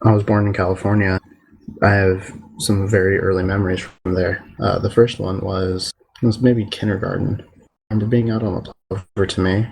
I was born in California. I have some very early memories from there. The first one was maybe kindergarten. I remember being out on the plane over to me,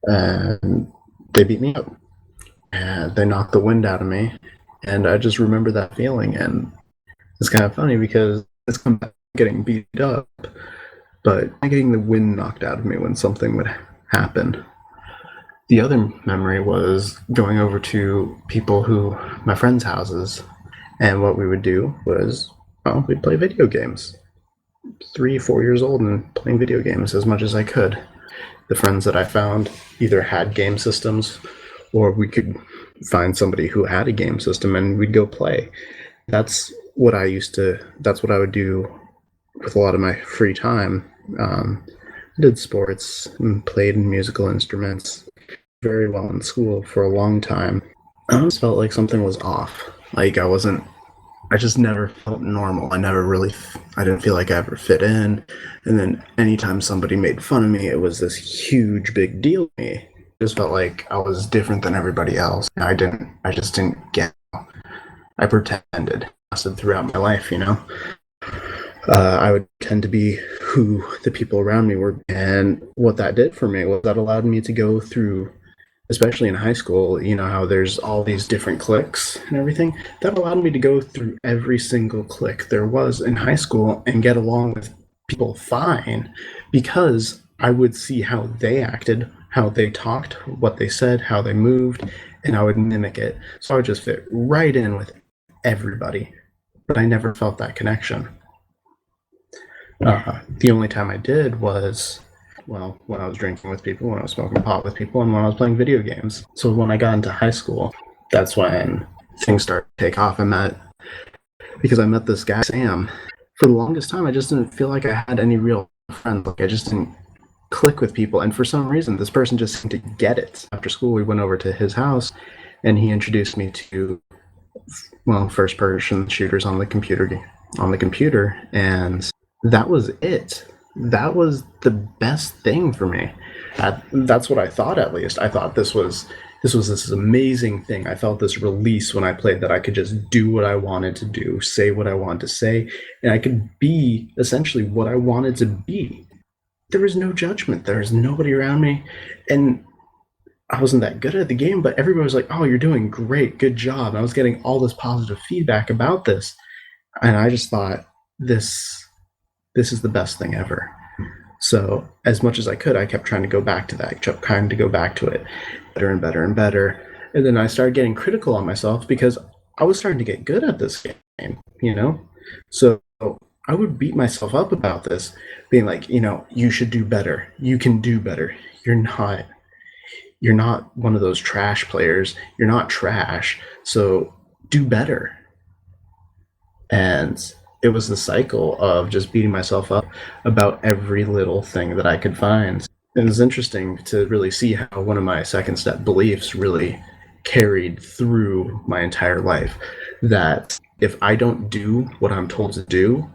and they beat me up, and they knocked the wind out of me, and I just remember that feeling. And it's kind of funny because it's come back getting beat up, but not getting the wind knocked out of me when something would happen. The other memory was going over to my friends' houses, and what we would do was, well, we'd play video games. 3, 4 years old and playing video games as much as I could. The friends that I found either had game systems or we could find somebody who had a game system and we'd go play. That's what I would do with a lot of my free time. I did sports and played musical instruments very well in school for a long time. I always felt like something was off. Like I just never felt normal. I didn't feel like I ever fit in. And then anytime somebody made fun of me, it was this huge big deal to me. It just felt like I was different than everybody else. I just didn't get it. I pretended. Lasted throughout my life, I would tend to be who the people around me were. And what that did for me was that allowed me to go through, especially in high school, how there's all these different cliques and everything. That allowed me to go through every single clique there was in high school and get along with people fine because I would see how they acted, how they talked, what they said, how they moved, and I would mimic it. So I would just fit right in with everybody, but I never felt that connection. The only time I did was, well, when I was drinking with people, when I was smoking pot with people, and when I was playing video games. So when I got into high school, that's when things started to take off. Because I met this guy, Sam. For the longest time, I just didn't feel like I had any real friends. Like I just didn't click with people. And for some reason, this person just seemed to get it. After school, we went over to his house, and he introduced me to, well, first-person shooters on the computer, and that was it. That was the best thing for me. That's what I thought, at least. I thought this amazing thing. I felt this release when I played, that I could just do what I wanted to do, say what I wanted to say, and I could be essentially what I wanted to be. There was no judgment. There was nobody around me, and I wasn't that good at the game, but everybody was like, "Oh, you're doing great. Good job." And I was getting all this positive feedback about this, and I just thought, this is the best thing ever. So as much as I could, I kept trying to go back to that, kept trying to go back to it, better and better and better. And then I started getting critical on myself because I was starting to get good at this game. So I would beat myself up about this, being like, you should do better. You can do better. You're not one of those trash players. You're not trash. So do better. And it was the cycle of just beating myself up about every little thing that I could find. And it's interesting to really see how one of my second step beliefs really carried through my entire life. That if I don't do what I'm told to do,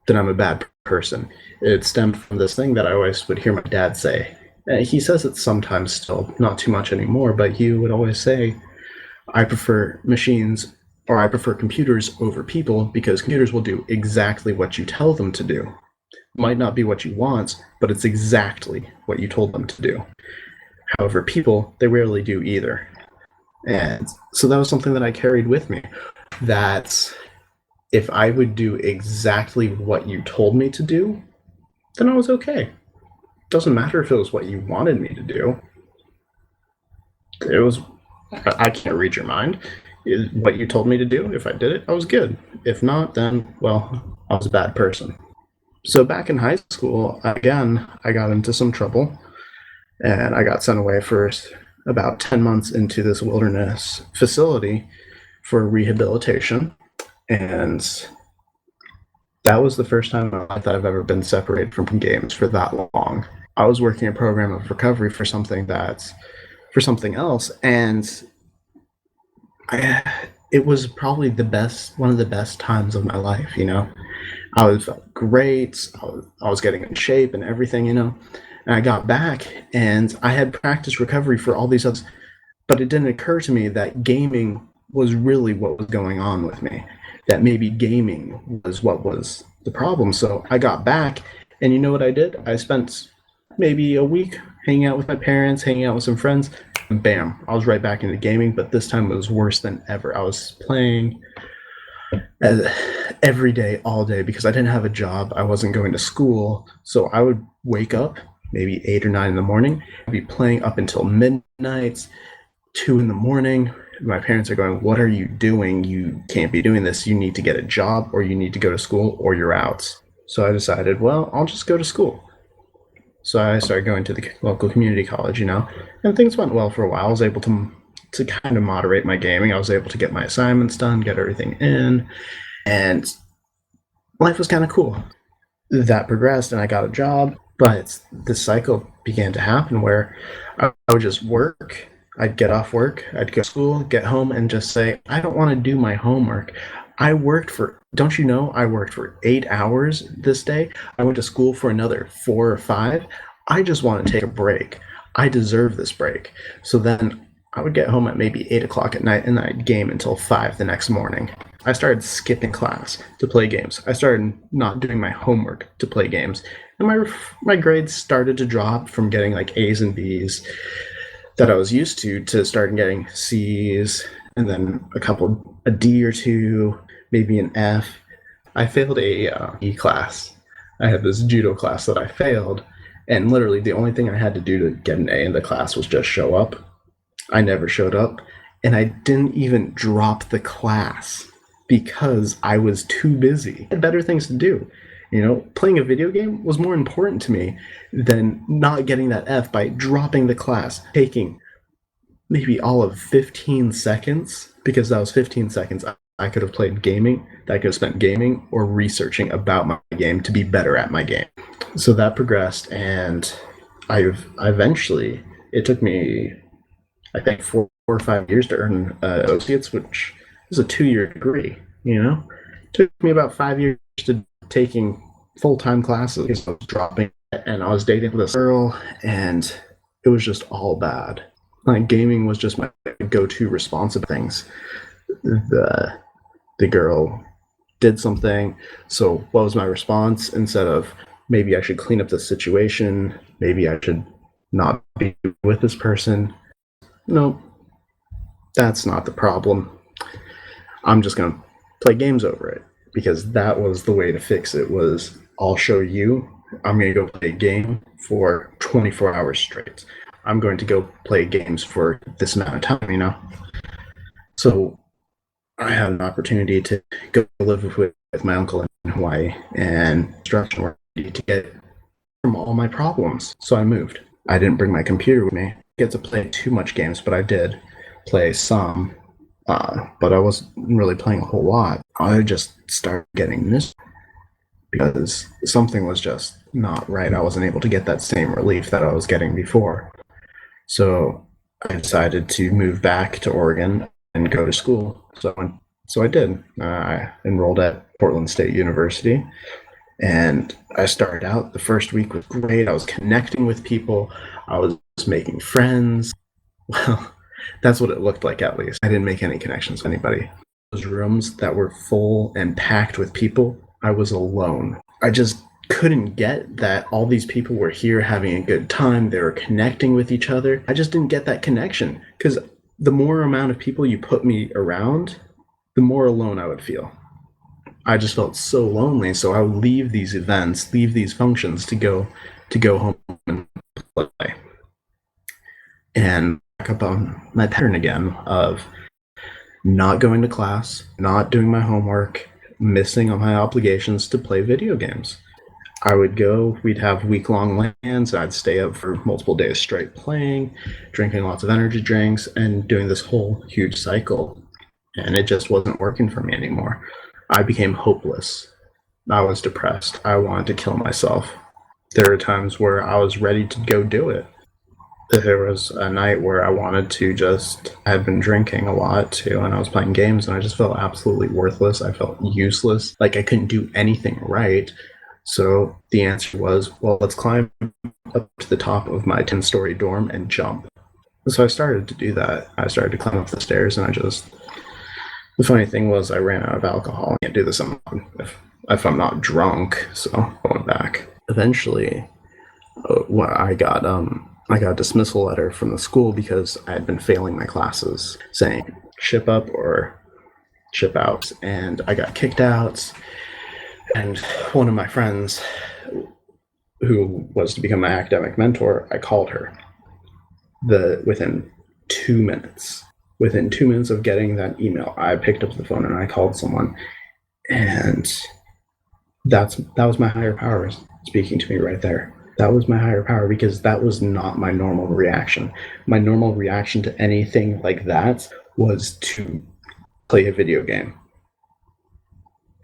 then I'm a bad person. It stemmed from this thing that I always would hear my dad say. He says it sometimes still, not too much anymore, but he would always say, I prefer machines, or I prefer computers over people, because computers will do exactly what you tell them to do. It might not be what you want, but it's exactly what you told them to do. However, people, they rarely do either. And so that was something that I carried with me, that if I would do exactly what you told me to do, then I was okay. Doesn't matter if it was what you wanted me to do. I can't read your mind. What you told me to do, if I did it, I was good. If not, then, well, I was a bad person. So back in high school, again, I got into some trouble, and I got sent away for about 10 months into this wilderness facility for rehabilitation. And that was the first time in my life that I've ever been separated from games for that long. I was working a program of recovery for something else, and it was probably one of the best times of my life. I was great. I was getting in shape and everything. And I got back, and I had practiced recovery for all these others, but it didn't occur to me that gaming was really what was going on with me. That maybe gaming was what was the problem. So I got back, and you know what I did? I spent maybe a week hanging out with my parents, hanging out with some friends, and bam, I was right back into gaming. But this time it was worse than ever. I was playing every day, all day, because I didn't have a job. I wasn't going to school. So I would wake up maybe 8 or 9 in the morning, I'd be playing up until midnight, 2 in the morning. My parents are going, "What are you doing? You can't be doing this. You need to get a job, or you need to go to school, or you're out." So I decided, well, I'll just go to school. So I started going to the local community college, and things went well for a while. I was able to kind of moderate my gaming. I was able to get my assignments done, get everything in, and life was kind of cool. That progressed, and I got a job, but the cycle began to happen where I would just work. I'd get off work, I'd go to school, get home, and just say, I don't want to do my homework. Don't you know, I worked for 8 hours this day. I went to school for another 4 or 5. I just want to take a break. I deserve this break. So then I would get home at maybe 8 o'clock at night, and I'd game until 5 the next morning. I started skipping class to play games. I started not doing my homework to play games. And my grades started to drop from getting like A's and B's that I was used to starting getting C's, and then a D or two, maybe an F. I failed a E class. I had this judo class that I failed, and literally the only thing I had to do to get an A in the class was just show up. I never showed up, and I didn't even drop the class because I was too busy. I had better things to do. Playing a video game was more important to me than not getting that F by dropping the class, taking maybe all of 15 seconds, because that was 15 seconds I could have played gaming, that I could have spent gaming or researching about my game to be better at my game. So that progressed, and it took me, I think, 4 or 5 years to earn associates, which is a 2-year degree. It took me about 5 years to taking full-time classes because I was dropping, and I was dating this girl, and it was just all bad. Like, gaming was just my go-to response of things. The girl did something, so what was my response? Instead of, maybe I should clean up the situation, maybe I should not be with this person. No, that's not the problem. I'm just going to play games over it, because that was the way to fix it. Was, I'll show you, I'm going to go play a game for 24 hours straight. I'm going to go play games for this amount of time. So I had an opportunity to go live with my uncle in Hawaii, and instruction work to get from all my problems. So I moved. I didn't bring my computer with me. I get to play too much games, but I did play some. But I wasn't really playing a whole lot. I just started getting this because something was just not right. I wasn't able to get that same relief that I was getting before. So I decided to move back to Oregon and go to school. So I did. I enrolled at Portland State University, and I started out. The first week was great. I was connecting with people. I was making friends. Well, that's what it looked like, at least. I didn't make any connections with anybody. Those rooms that were full and packed with people, I was alone. I just couldn't get that all these people were here having a good time. They were connecting with each other. I just didn't get that connection, because the more amount of people you put me around, the more alone I would feel. I just felt so lonely, so I would leave these events, leave these functions to go home and play. And back up on my pattern again of not going to class, not doing my homework, missing on my obligations to play video games. I would go, we'd have week-long LANs, I'd stay up for multiple days straight playing, drinking lots of energy drinks, and doing this whole huge cycle. And it just wasn't working for me anymore. I became hopeless. I was depressed. I wanted to kill myself. There were times where I was ready to go do it. There was a night where I had been drinking a lot too, and I was playing games, and I just felt absolutely worthless. I felt useless, like I couldn't do anything right. So the answer was, well, let's climb up to the top of my 10-story dorm and jump. So I started to do that. I started to climb up the stairs, and I just The funny thing was, I ran out of alcohol. I can't do this if I'm not drunk. So I went back. Eventually, I got a dismissal letter from the school because I had been failing my classes, saying ship up or ship out, and I got kicked out. And one of my friends, who was to become my academic mentor, I called her within 2 minutes. Within 2 minutes of getting that email, I picked up the phone and I called someone, and that was my higher power speaking to me right there. That was my higher power, because that was not my normal reaction. My normal reaction to anything like that was to play a video game.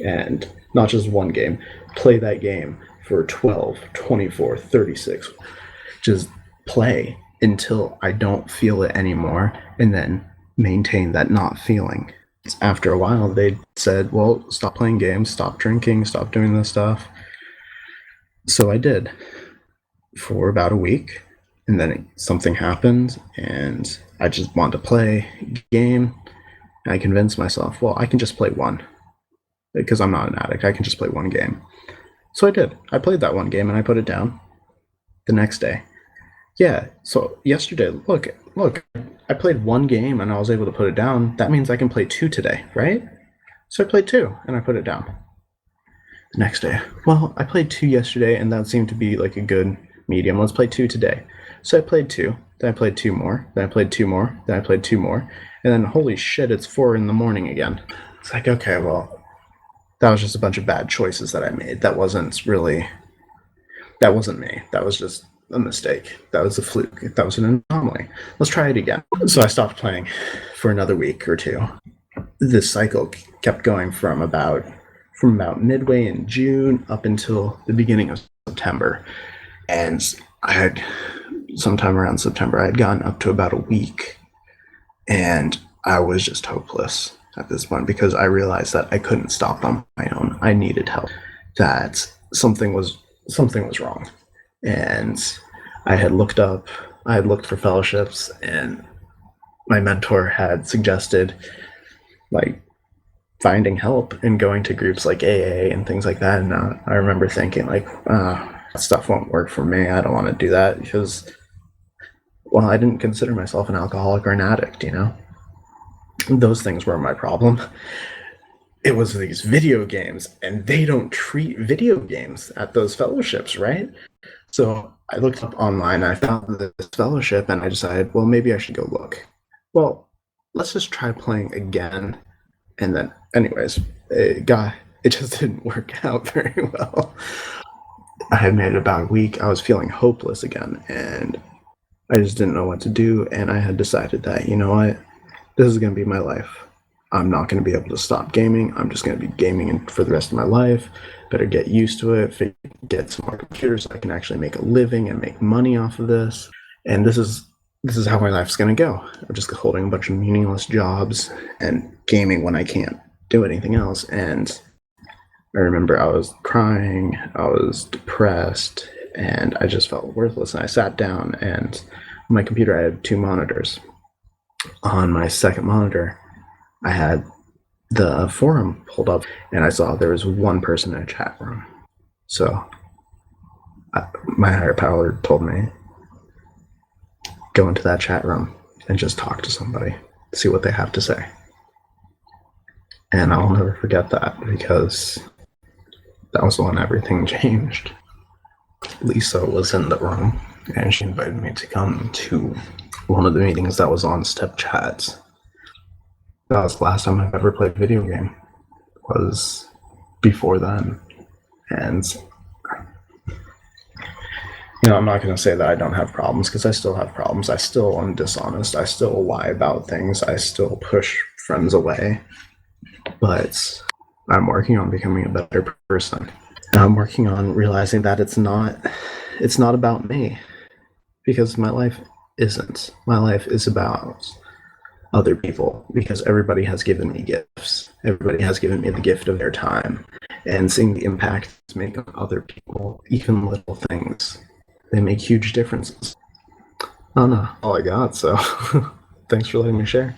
And not just one game, play that game for 12, 24, 36. Just play until I don't feel it anymore, and then maintain that not feeling. After a while, they said, well, stop playing games, stop drinking, stop doing this stuff. So I did for about a week, and then something happened, and I just wanted to play a game. And I convinced myself, well, I can just play one, because I'm not an addict. I can just play one game. So I did. I played that one game and I put it down the next day. Yeah, so yesterday, look, I played one game and I was able to put it down. That means I can play two today, right? So I played two and I put it down. The next day, well, I played two yesterday and that seemed to be like a good medium. Let's play two today. So I played two, then I played two more, then I played two more, then I played two more, and then holy shit, it's 4 a.m. again. It's like, okay, well, that was just a bunch of bad choices that I made. That wasn't me. That was just a mistake. That was a fluke. That was an anomaly. Let's try it again. So I stopped playing for another week or two. This cycle kept going from about midway in June up until the beginning of September. And I had, sometime around September, I had gotten up to about a week. And I was just hopeless at this point, because I realized that I couldn't stop on my own. I needed help. That something was wrong. And I had looked for fellowships, and my mentor had suggested like finding help and going to groups like AA and things like that. And I remember thinking like, that stuff won't work for me. I don't want to do that, because, well, I didn't consider myself an alcoholic or an addict, you know? Those things were my problem. It was these video games, and they don't treat video games at those fellowships, right? So I looked up online, and I found this fellowship, and I decided, well, maybe I should go look. Well, let's just try playing again. And then, anyways, it just didn't work out very well. I had made it about a week. I was feeling hopeless again, and I just didn't know what to do. And I had decided that, you know what, this is going to be my life. I'm not going to be able to stop gaming. I'm just going to be gaming for the rest of my life. Better get used to it, get some more computers so I can actually make a living and make money off of this. And this is how my life's going to go. I'm just holding a bunch of meaningless jobs and gaming when I can't do anything else. And I remember I was crying, I was depressed, and I just felt worthless. And I sat down, and on my computer I had 2 monitors. On my second monitor, I had the forum pulled up, and I saw there was one person in a chat room. So my higher power told me, go into that chat room and just talk to somebody, see what they have to say. And I'll never forget that, because that was when everything changed. Lisa was in the room, and she invited me to come to one of the meetings that was on Step Chats. That was the last time I've ever played a video game, was before then. And, you know, I'm not going to say that I don't have problems, because I still have problems. I still am dishonest. I still lie about things. I still push friends away. But I'm working on becoming a better person. And I'm working on realizing that it's not about me, because my life isn't. My life is about other people, because everybody has given me gifts. Everybody has given me the gift of their time, and seeing the impact it's make on other people, even little things, they make huge differences. Oh no, all I got, so thanks for letting me share.